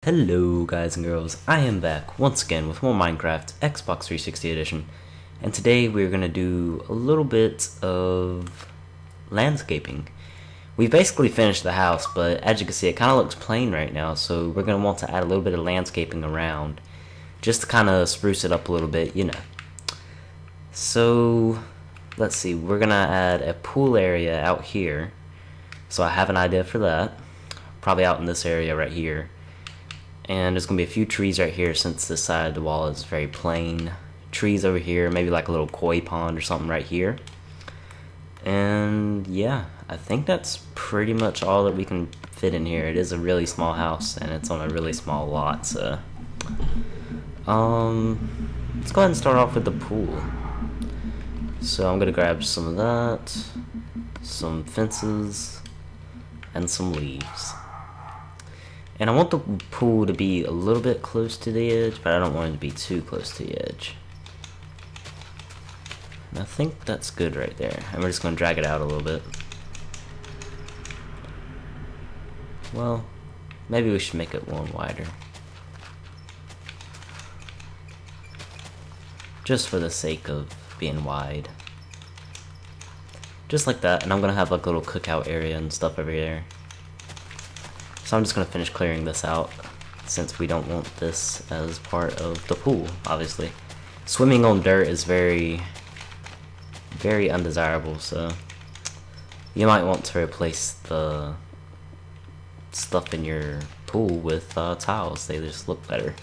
Hello guys and girls, I am back once again with more Minecraft Xbox 360 edition, and today we're going to do a little bit of landscaping. We've basically finished the house, but as you can see it kind of looks plain right now, so we're going to want to add a little bit of landscaping around just to kind of spruce it up a little bit, you know. So let's see, we're going to add a pool area out here, so I have an idea for that, probably out in this area right here. And there's going to be a few trees right here since this side of the wall is very plain. Trees over here, maybe like a little koi pond or something right here. And yeah, I think that's pretty much all that we can fit in here. It is a really small house and it's on a really small lot, so let's go ahead and start off with the pool. So I'm going to grab some of that, some fences, and some leaves. And I want the pool to be a little bit close to the edge, but I don't want it to be too close to the edge. And I think that's good right there. And we're just going to drag it out a little bit. Well, maybe we should make it one wider. Just for the sake of being wide. Just like that, and I'm going to have like a little cookout area and stuff over there. So I'm just going to finish clearing this out, since we don't want this as part of the pool, obviously. Swimming on dirt is very, very undesirable, so you might want to replace the stuff in your pool with tiles. They just look better.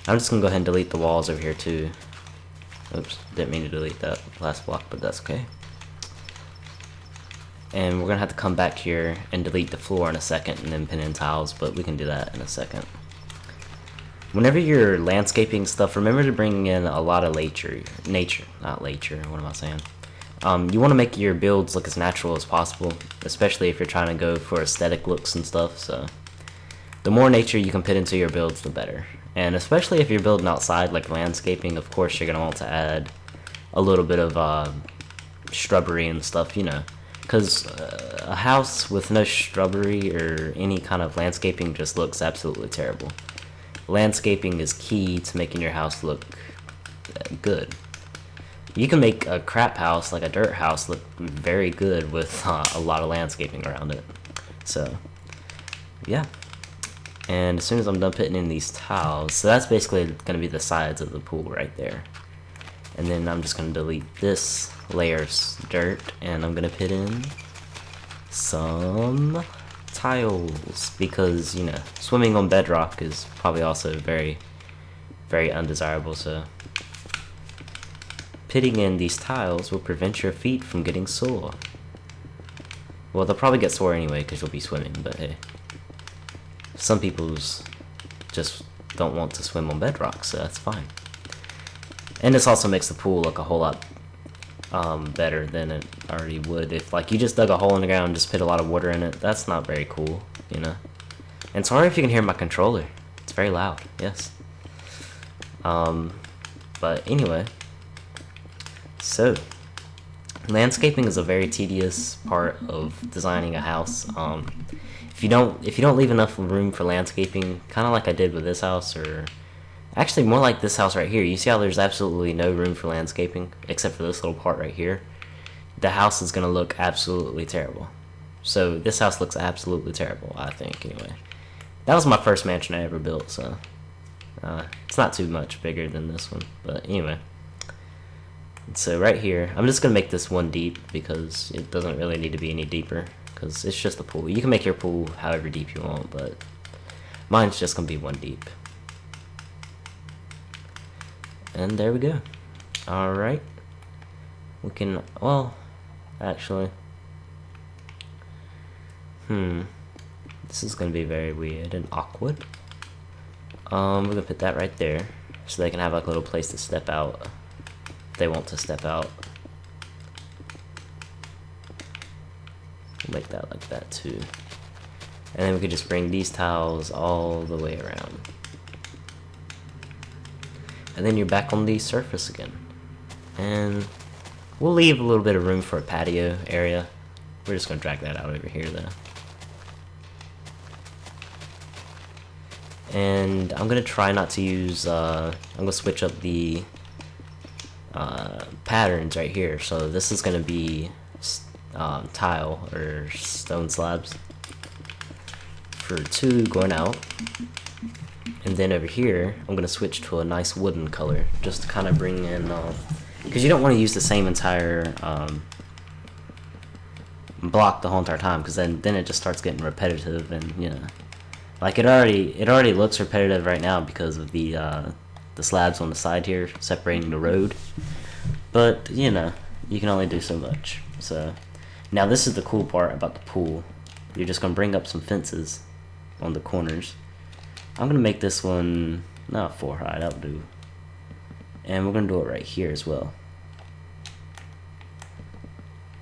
I'm just going to go ahead and delete the walls over here too. Oops, didn't mean to delete that last block, but that's okay. And we're going to have to come back here and delete the floor in a second and then pin in tiles, but we can do that in a second. Whenever you're landscaping stuff, remember to bring in a lot of nature, not nature, what am I saying? You want to make your builds look as natural as possible, especially if you're trying to go for aesthetic looks and stuff, so the more nature you can put into your builds, the better. And especially if you're building outside, like landscaping, of course you're going to want to add a little bit of shrubbery and stuff, you know. Because a house with no shrubbery or any kind of landscaping just looks absolutely terrible. Landscaping is key to making your house look good. You can make a crap house, like a dirt house, look very good with a lot of landscaping around it. So, yeah. And as soon as I'm done putting in these tiles, so that's basically going to be the sides of the pool right there. And then I'm just going to delete this layer of dirt, and I'm going to put in some tiles, because, you know, swimming on bedrock is probably also very, very undesirable, so putting in these tiles will prevent your feet from getting sore. Well, they'll probably get sore anyway because you'll be swimming, but hey. Some people's just don't want to swim on bedrock, so that's fine. And this also makes the pool look a whole lot better than it already would if, like, you just dug a hole in the ground and just put a lot of water in it. That's not very cool, you know. And sorry if you can hear my controller. It's very loud, yes. But anyway, so landscaping is a very tedious part of designing a house. If you don't leave enough room for landscaping, kind of like I did with this house, or actually more like this house right here, you see how there's absolutely no room for landscaping except for this little part right here? The house is going to look absolutely terrible. So this house looks absolutely terrible, I think, anyway. That was my first mansion I ever built, so it's not too much bigger than this one, but anyway. So right here, I'm just going to make this one deep because it doesn't really need to be any deeper, because it's just a pool. You can make your pool however deep you want, but mine's just going to be one deep. And there we go. Alright. We can, well, actually. This is going to be very weird and awkward. We're going to put that right there, so they can have like a little place to step out if they want to step out. We'll make that like that too. And then we could just bring these tiles all the way around. And then you're back on the surface again. And we'll leave a little bit of room for a patio area. We're just going to drag that out over here though. And I'm gonna try not to use, I'm gonna switch up the patterns right here. So this is gonna be tile or stone slabs for 2 going out. And then over here, I'm gonna switch to a nice wooden color, just to kind of bring in, because you don't want to use the same entire block the whole entire time, because then it just starts getting repetitive, and you know, like it already looks repetitive right now because of the slabs on the side here separating the road. But you know, you can only do so much. So now this is the cool part about the pool. You're just gonna bring up some fences on the corners. I'm gonna make this one not 4 high, that'll do. And we're gonna do it right here as well.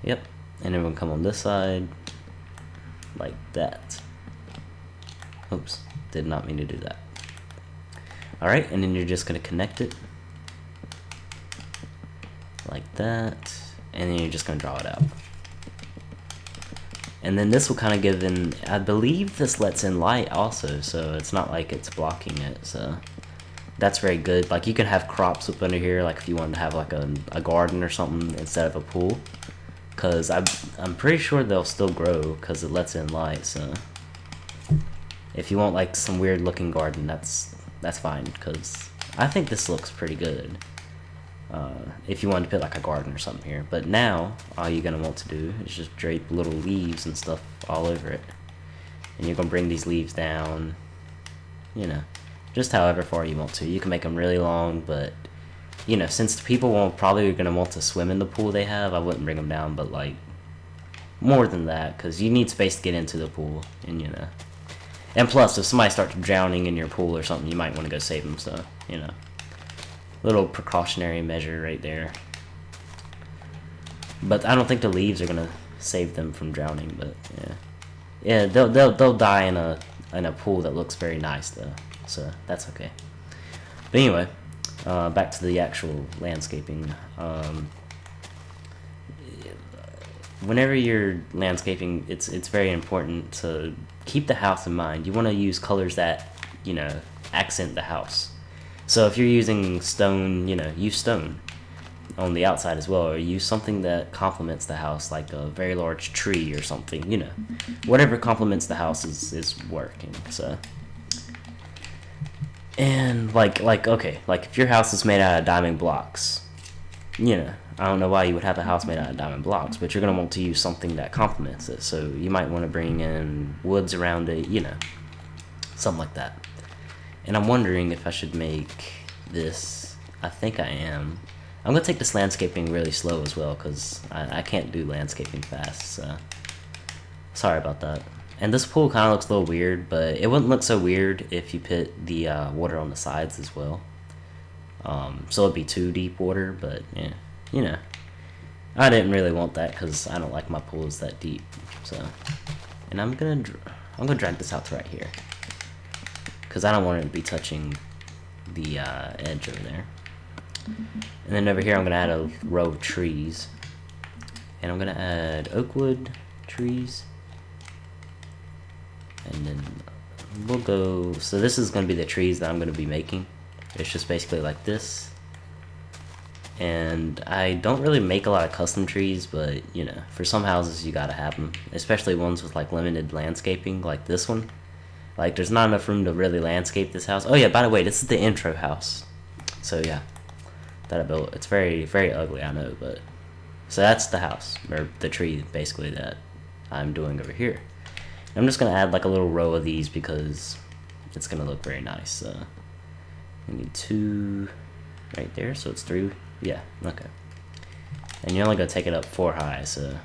Yep. And then we're gonna come on this side like that. Oops, did not mean to do that. Alright, and then you're just gonna connect it like that, and then you're just gonna draw it out. And then this will kind of give in, I believe this lets in light also, so it's not like it's blocking it, so that's very good. Like you can have crops up under here, like if you wanted to have like a garden or something instead of a pool, because I'm pretty sure they'll still grow because it lets in light. So if you want like some weird looking garden, that's fine, because I think this looks pretty good. If you want to put like a garden or something here. But now all you're gonna want to do is just drape little leaves and stuff all over it, and you're gonna bring these leaves down, you know, just however far you want to. You can make them really long, but you know, since the people won't probably gonna want to swim in the pool they have, I wouldn't bring them down, but like more than that, because you need space to get into the pool, and you know, and plus if somebody starts drowning in your pool or something, you might want to go save them. So you know, little precautionary measure right there. But I don't think the leaves are gonna save them from drowning. But yeah, they'll die in a pool that looks very nice though, so that's okay. But anyway, back to the actual landscaping. Whenever you're landscaping, it's very important to keep the house in mind. You want to use colors that, you know, accent the house. So if you're using stone, you know, use stone on the outside as well, or use something that complements the house, like a very large tree or something, you know. Whatever complements the house is working. So, and like okay, like if your house is made out of diamond blocks, you know, I don't know why you would have a house made out of diamond blocks, but you're gonna want to use something that complements it. So you might want to bring in woods around it, you know, something like that. And I'm wondering if I should make this. I think I am. I'm going to take this landscaping really slow as well, because I can't do landscaping fast, so sorry about that. And this pool kind of looks a little weird, but it wouldn't look so weird if you put the water on the sides as well. So it'd be too deep water, but yeah, you know. I didn't really want that because I don't like my pools that deep. So, and I'm gonna drag this out to right here, because I don't want it to be touching the edge over there. And then over here I'm going to add a row of trees. And I'm going to add oak wood trees. And then we'll go... So this is going to be the trees that I'm going to be making. It's just basically like this. And I don't really make a lot of custom trees, but, you know, for some houses you got to have them. Especially ones with, like, limited landscaping, like this one. Like, there's not enough room to really landscape this house. Oh, yeah, by the way, this is the intro house. So, yeah, that I built. It's very, very ugly, I know, but... So that's the house, or the tree, basically, that I'm doing over here. And I'm just going to add, like, a little row of these because it's going to look very nice. So, we need 2 right there, so it's 3. Yeah, okay. And you're only going to take it up 4 high, so...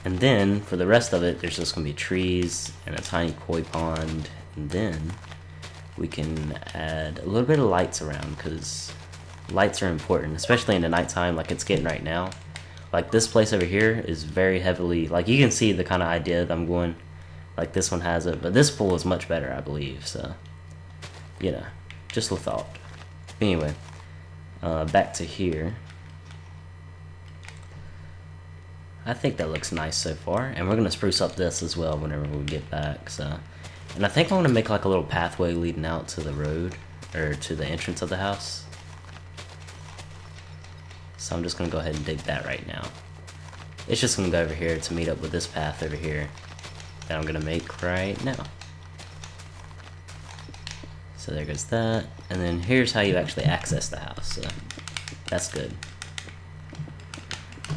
And then, for the rest of it, there's just going to be trees and a tiny koi pond. And then, we can add a little bit of lights around, because lights are important, especially in the nighttime like it's getting right now. Like, this place over here is very heavily... Like, you can see the kind of idea that I'm going. Like, this one has it. But this pool is much better, I believe. So, you know, just a thought. But anyway, back to here. I think that looks nice so far, and we're gonna spruce up this as well whenever we get back. So, And I think I want to make like a little pathway leading out to the road, or to the entrance of the house. So I'm just going to go ahead and dig that right now. It's just going to go over here to meet up with this path over here that I'm going to make right now. So there goes that. And then here's how you actually access the house. So that's good.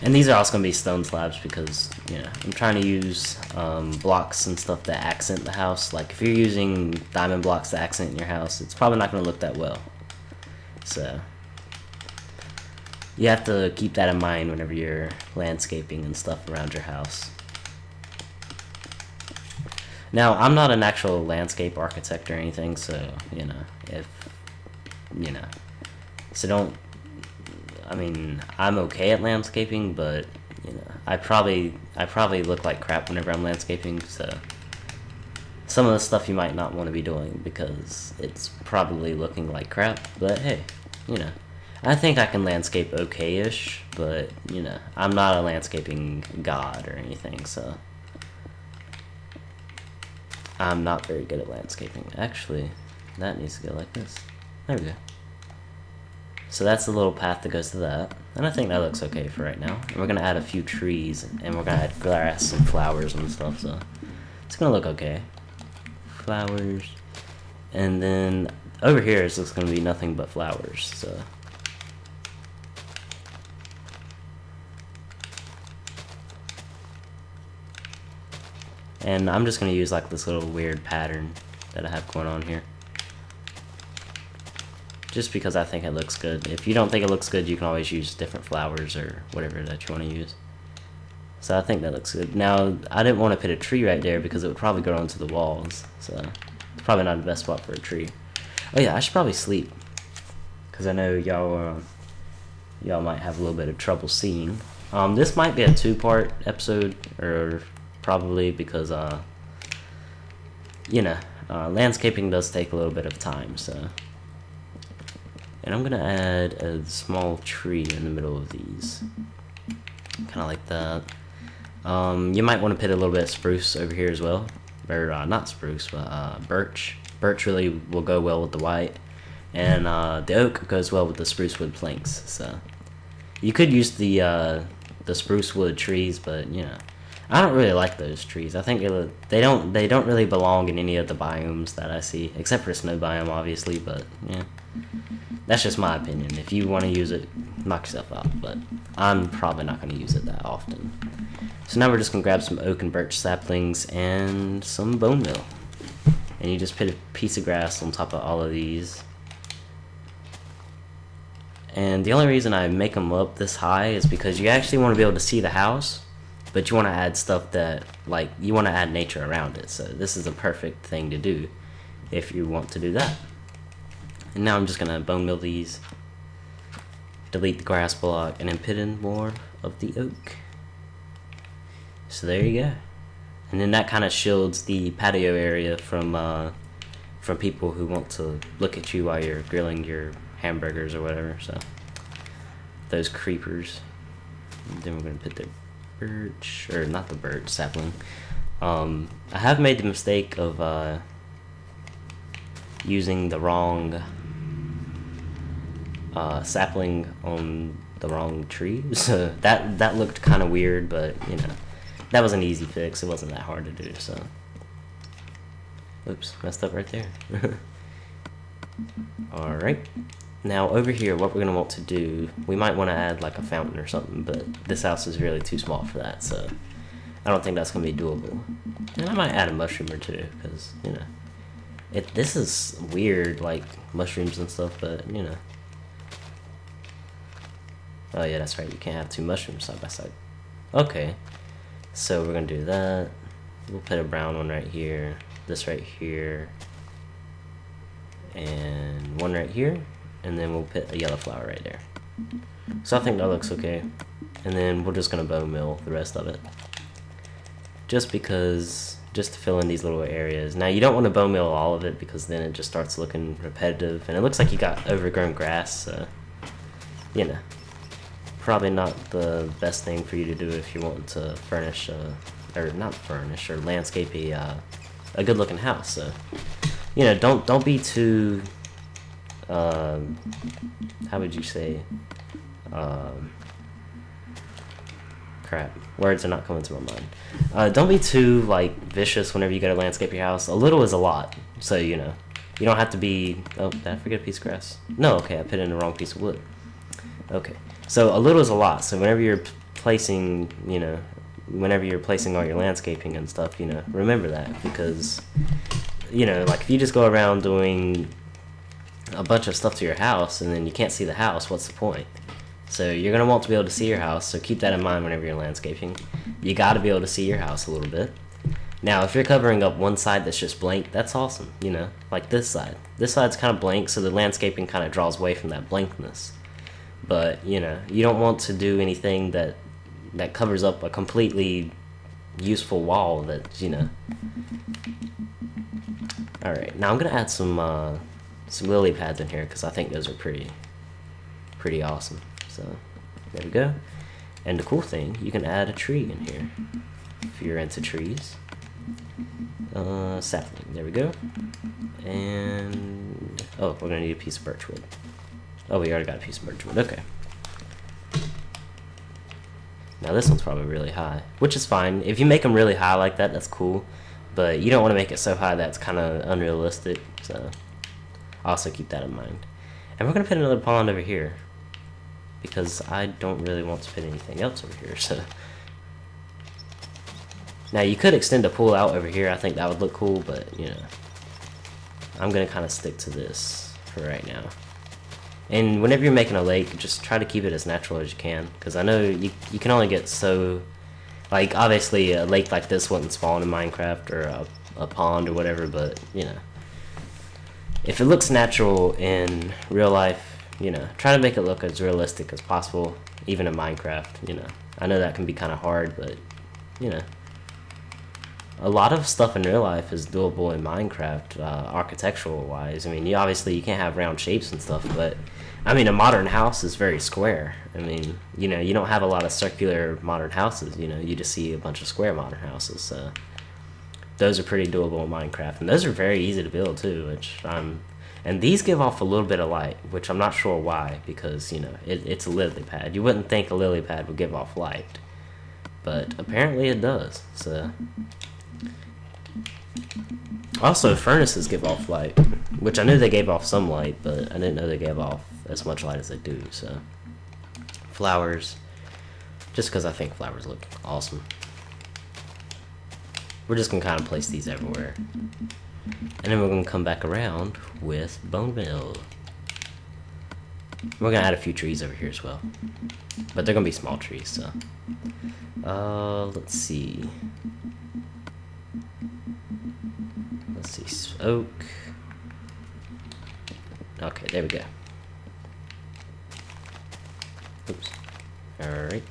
And these are also going to be stone slabs because, you know, I'm trying to use blocks and stuff that accent the house. Like, if you're using diamond blocks to accent your house, it's probably not going to look that well. So, you have to keep that in mind whenever you're landscaping and stuff around your house. Now, I'm not an actual landscape architect or anything, so, you know, so don't, I mean, I'm okay at landscaping, but, you know, I probably look like crap whenever I'm landscaping, so some of the stuff you might not want to be doing because it's probably looking like crap, but hey, you know, I think I can landscape okay-ish, but, you know, I'm not a landscaping god or anything, so I'm not very good at landscaping. Actually, that needs to go like this. There we go. So that's the little path that goes to that, and I think that looks okay for right now. And we're gonna add a few trees, and we're gonna add grass and flowers and stuff, so it's gonna look okay. Flowers, and then over here it's just gonna be nothing but flowers, so. And I'm just gonna use like this little weird pattern that I have going on here. Just because I think it looks good. If you don't think it looks good, you can always use different flowers or whatever that you want to use. So I think that looks good. Now, I didn't want to put a tree right there because it would probably grow into the walls. So it's probably not the best spot for a tree. Oh yeah, I should probably sleep. Because I know y'all might have a little bit of trouble seeing. This might be a 2-part episode, or probably because, you know, landscaping does take a little bit of time, so. And I'm gonna add a small tree in the middle of these, kind of like that. You might want to put a little bit of spruce over here as well, or not spruce, but birch. Birch really will go well with the white, and the oak goes well with the spruce wood planks. So you could use the spruce wood trees, but you know, I don't really like those trees. I think they don't really belong in any of the biomes that I see, except for snow biome, obviously. But yeah. That's just my opinion. If you want to use it, knock yourself out, but I'm probably not going to use it that often. So now we're just going to grab some oak and birch saplings and some bone meal. And you just put a piece of grass on top of all of these. And the only reason I make them up this high is because you actually want to be able to see the house, but you want to add stuff that, like, you want to add nature around it. So this is a perfect thing to do if you want to do that. And now I'm just going to bone meal these, delete the grass block, and then put in more of the oak. So there you go. And then that kind of shields the patio area from people who want to look at you while you're grilling your hamburgers or whatever. So those creepers. And then we're going to put the birch, or not the birch, sapling. I have made the mistake of using the wrong sapling on the wrong tree, so that looked kind of weird, but you know, that was an easy fix. It wasn't that hard to do. So oops, messed up right there. Alright, now over here what we're gonna want to do, we might want to add like a fountain or something, but this house is really too small for that, so I don't think that's gonna be doable. And I might add a mushroom or two, because you know, this is weird, like mushrooms and stuff, but you know. Oh yeah, that's right, you can't have two mushrooms side by side. Okay, so we're gonna do that. We'll put a brown one right here, this right here, and one right here, and then we'll put a yellow flower right there. So I think that looks okay. And then we're just gonna bone meal the rest of it. Just because, just to fill in these little areas. Now you don't want to bone meal all of it because then it just starts looking repetitive, and it looks like you got overgrown grass, so, you know. Probably not the best thing for you to do if you want to furnish, or not furnish, or landscape a a good looking house. So, you know, don't be too, how would you say, crap, words are not coming to my mind. Don't be too, like, vicious whenever you go to landscape your house. A little is a lot, so, you know, you don't have to be, oh, did I forget a piece of grass? No, okay, I put in the wrong piece of wood. Okay, so a little is a lot, so whenever you're placing, you know, whenever you're placing all your landscaping and stuff, you know, remember that, because, you know, like, if you just go around doing a bunch of stuff to your house and then you can't see the house, what's the point? So you're going to want to be able to see your house, so keep that in mind whenever you're landscaping. You got to be able to see your house a little bit. Now, if you're covering up one side that's just blank, that's awesome, you know, like this side. This side's kind of blank, so the landscaping kind of draws away from that blankness. But, you know, you don't want to do anything that covers up a completely useful wall that, you know. Alright, now I'm going to add some lily pads in here, because I think those are pretty awesome. So, there we go. And the cool thing, you can add a tree in here, if you're into trees. Sapling, there we go. And, oh, we're going to need a piece of birch wood. Oh, we already got a piece of birch wood, okay. Now this one's probably really high, which is fine. If you make them really high like that, that's cool. But you don't want to make it so high that it's kind of unrealistic, so also keep that in mind. And we're going to put another pond over here, because I don't really want to put anything else over here, so. Now you could extend a pool out over here, I think that would look cool, but, you know. I'm going to kind of stick to this for right now. And whenever you're making a lake, just try to keep it as natural as you can, because I know you can only get so, like, obviously a lake like this wouldn't spawn in Minecraft, or a pond or whatever, but, you know, if it looks natural in real life, you know, try to make it look as realistic as possible, even in Minecraft, you know. I know that can be kind of hard, but, you know, a lot of stuff in real life is doable in Minecraft, architectural-wise. I mean, you can't have round shapes and stuff, but, I mean, a modern house is very square. I mean, you know, you don't have a lot of circular modern houses, you know, you just see a bunch of square modern houses, so those are pretty doable in Minecraft, and those are very easy to build, too, and these give off a little bit of light, which I'm not sure why, because, you know, it's a lily pad. You wouldn't think a lily pad would give off light, but apparently it does, so. Also, furnaces give off light, which I knew they gave off some light, but I didn't know they gave off as much light as they do, so. Flowers, just because I think flowers look awesome. We're just going to kind of place these everywhere. And then we're going to come back around with bone meal. We're going to add a few trees over here as well. But they're going to be small trees, so. Let's see. Oak. Okay, there we go. Oops. Alright.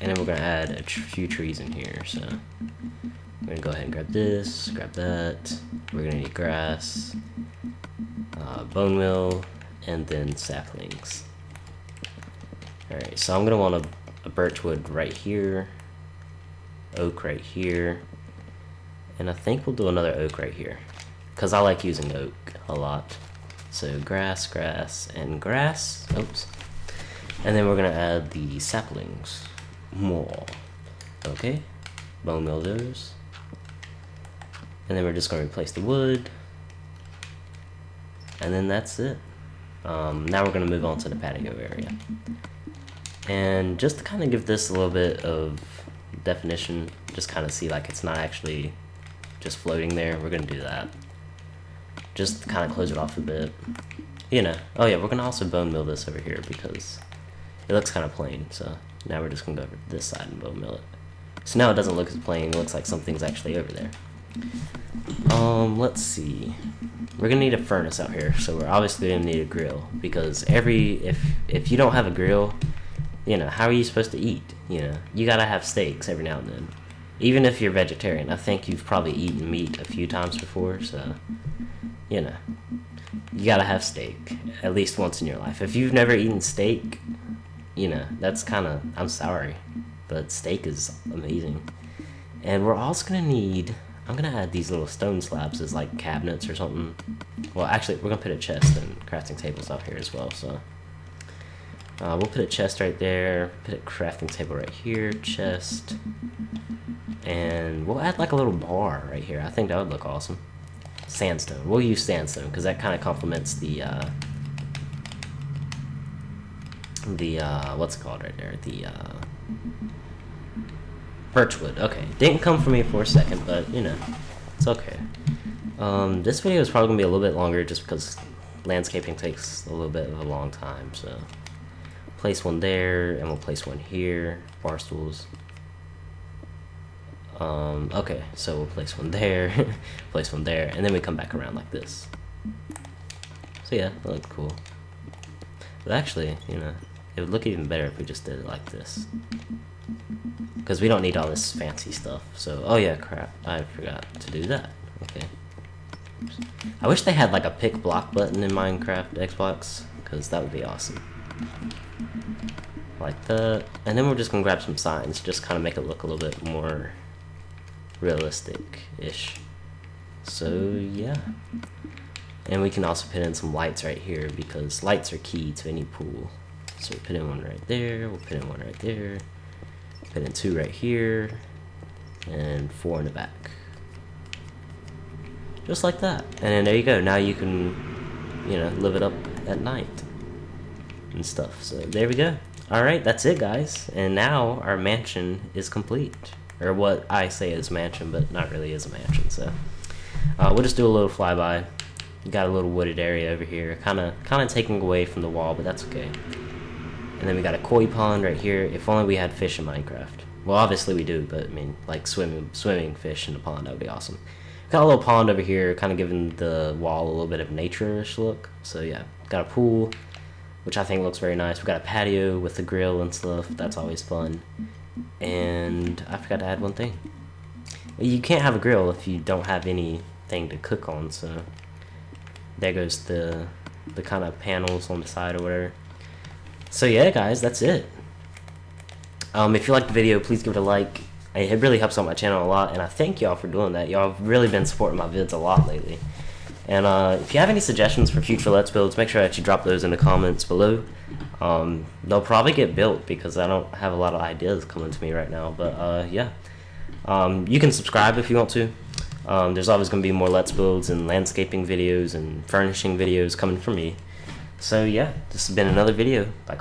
And then we're going to add a few trees in here, so we're going to go ahead and grab this, grab that. We're going to need grass, bone meal, and then saplings. Alright, so I'm going to want a birch wood right here, oak right here, and I think we'll do another oak right here, because I like using oak a lot. So grass, grass, and grass. Oops. And then we're going to add the saplings. More. Okay. Bone meal those. And then we're just going to replace the wood. And then that's it. Now we're going to move on to the patio area. And just to kind of give this a little bit of definition, just kind of see like it's not actually just floating there, we're going to do that. Just kind of close it off a bit. You know. Oh yeah, we're going to also bone meal this over here because it looks kind of plain. So now we're just going to go over to this side and bone meal it. So now it doesn't look as plain, it looks like something's actually over there. Let's see. We're gonna need a furnace out here, so we're obviously gonna need a grill, because if you don't have a grill, you know, how are you supposed to eat? You know, you gotta have steaks every now and then. Even if you're vegetarian, I think you've probably eaten meat a few times before, so, you know, you gotta have steak at least once in your life. If you've never eaten steak, you know, that's kind of, I'm sorry, but steak is amazing. And we're also gonna need, I'm gonna add these little stone slabs as like cabinets or something. Well, actually, we're gonna put a chest and crafting tables out here as well, so. We'll put a chest right there, put a crafting table right here, chest. And we'll add like a little bar right here. I think that would look awesome. Sandstone. We'll use sandstone because that kind of complements the what's it called right there? The birchwood. Okay, didn't come for me for a second, but you know, it's okay. This video is probably gonna be a little bit longer just because landscaping takes a little bit of a long time. So place one there, and we'll place one here. Bar stools. Okay, so we'll place one there, place one there, and then we come back around like this. So yeah, that looked cool. But actually, you know, it would look even better if we just did it like this. Because we don't need all this fancy stuff. So, oh yeah, crap, I forgot to do that. Okay. I wish they had like a pick block button in Minecraft Xbox, because that would be awesome. Like that. And then we're just gonna grab some signs, just kind of make it look a little bit more realistic-ish. So yeah, and we can also put in some lights right here because lights are key to any pool. So we'll put in one right there, we'll put in one right there, put in two right here, and 4 in the back, just like that. And then there you go. Now you can, you know, live it up at night and stuff. So there we go. All right, that's it, guys. And now our mansion is complete. Or what I say is mansion, but not really is a mansion. So we'll just do a little flyby. You got a little wooded area over here, kind of taking away from the wall, but that's okay. And then we got a koi pond right here. If only we had fish in Minecraft. Well, obviously we do, but I mean, like swimming fish in the pond, that would be awesome. Got a little pond over here, kind of giving the wall a little bit of nature-ish look. So yeah, got a pool, which I think looks very nice. We got a patio with the grill and stuff. That's always fun. And I forgot to add one thing. You can't have a grill if you don't have anything to cook on, so there goes the kind of panels on the side or whatever. So yeah, guys, that's it. If you liked the video, please give it a like. It really helps out my channel a lot, and I thank y'all for doing that. Y'all have really been supporting my vids a lot lately. And if you have any suggestions for future Let's Builds, make sure that you drop those in the comments below. They'll probably get built because I don't have a lot of ideas coming to me right now. But yeah, you can subscribe if you want to. There's always going to be more Let's Builds and landscaping videos and furnishing videos coming from me. So yeah, this has been another video. Bye.